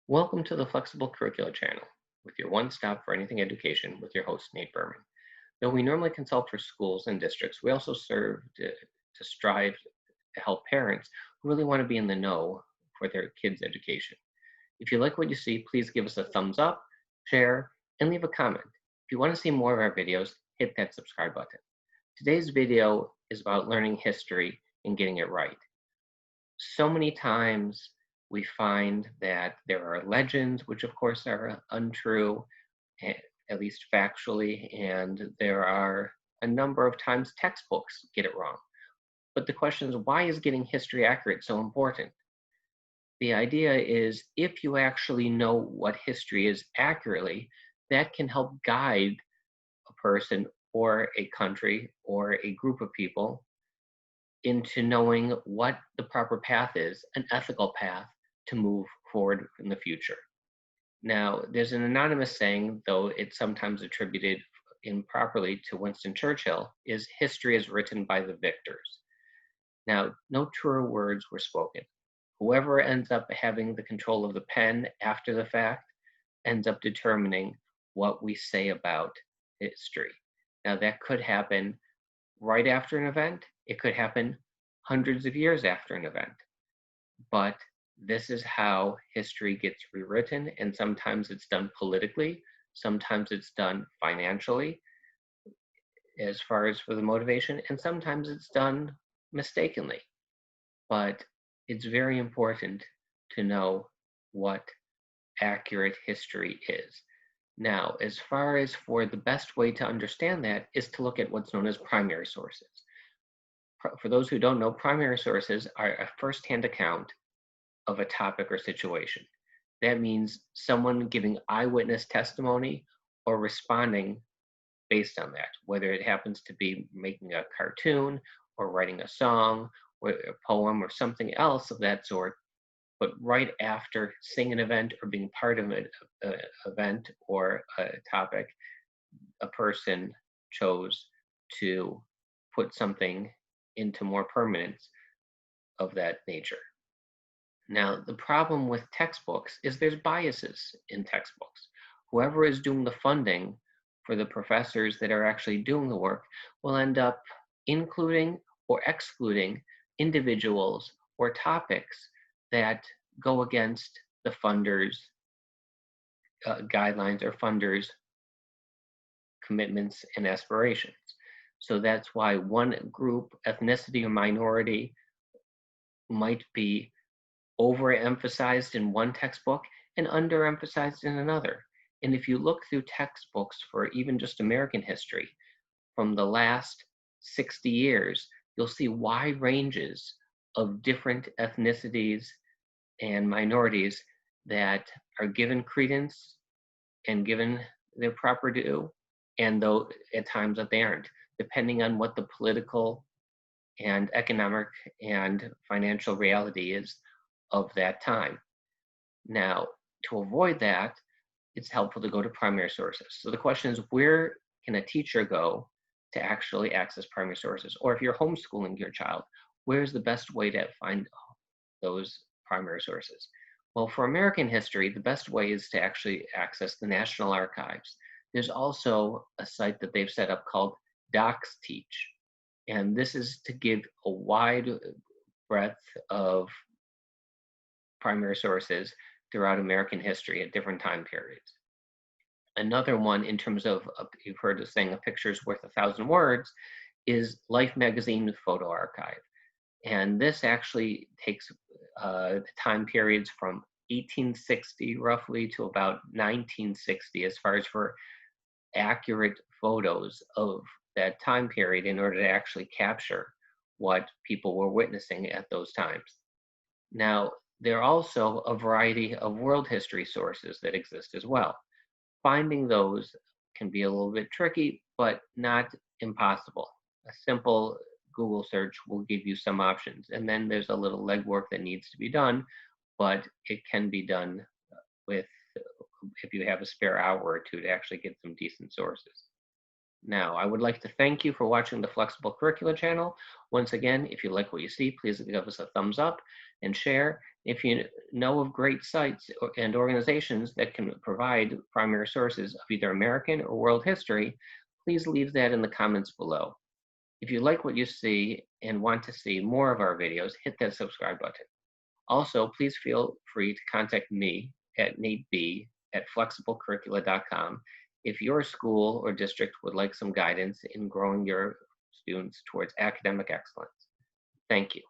Welcome to the Flexible Curricula channel, with your one stop for anything education with your host, Nate Berman. Though we normally consult for schools and districts, we also serve to strive to help parents who really want to be in the know for their kids' education. If you like what you see, please give us a thumbs up, share, and leave a comment. If you want to see more of our videos, hit that subscribe button. Today's video is about learning history and getting it right. So many times we find that there are legends, which of course are untrue, at least factually, and there are a number of times textbooks get it wrong. But the question is, why is getting history accurate so important? The idea is if you actually know what history is accurately, that can help guide a person or a country or a group of people into knowing what the proper path is, an ethical path to move forward in the future. Now, there's an anonymous saying, though it's sometimes attributed improperly to Winston Churchill, is history is written by the victors. Now, no truer words were spoken. Whoever ends up having the control of the pen after the fact ends up determining what we say about history. Now, that could happen right after an event. It could happen hundreds of years after an event. But this is how history gets rewritten, and sometimes it's done politically, sometimes it's done financially, as far as for the motivation, and sometimes it's done mistakenly. But it's very important to know what accurate history is. Now, as far as for the best way to understand that is to look at what's known as primary sources. For those who don't know, primary sources are a first-hand account of a topic or situation. That means someone giving eyewitness testimony or responding based on that, whether it happens to be making a cartoon or writing a song or a poem or something else of that sort, but right after seeing an event or being part of an event or a topic, a person chose to put something into more permanence of that nature. Now, the problem with textbooks is there's biases in textbooks. Whoever is doing the funding for the professors that are actually doing the work will end up including or excluding individuals or topics that go against the funders' guidelines or funders' commitments and aspirations. So that's why one group, ethnicity, or minority might be overemphasized in one textbook and underemphasized in another. And if you look through textbooks for even just American history from the last 60 years, you'll see wide ranges of different ethnicities and minorities that are given credence and given their proper due, and though at times that they aren't, depending on what the political and economic and financial reality is of that time. Now, to avoid that, it's helpful to go to primary sources. So the question is, where can a teacher go to actually access primary sources? Or if you're homeschooling your child, where's the best way to find those primary sources? Well, for American history, the best way is to actually access the National Archives. There's also a site that they've set up called Docs Teach, and this is to give a wide breadth of primary sources throughout American history at different time periods. Another one, in terms of, you've heard the saying, a picture's worth 1,000 words, is Life Magazine Photo Archive. And this actually takes time periods from 1860 roughly to about 1960 as far as for accurate photos of that time period in order to actually capture what people were witnessing at those times. Now, there are also a variety of world history sources that exist as well. Finding those can be a little bit tricky, but not impossible. A simple Google search will give you some options. And then there's a little legwork that needs to be done, but it can be done with, if you have a spare hour or two, to actually get some decent sources. Now, I would like to thank you for watching the Flexible Curricula channel. Once again, if you like what you see, please give us a thumbs up, and share. If you know of great sites and organizations that can provide primary sources of either American or world history, please leave that in the comments below. If you like what you see and want to see more of our videos, hit that subscribe button. Also, please feel free to contact me at nateb@flexiblecurricula.com if your school or district would like some guidance in growing your students towards academic excellence. Thank you.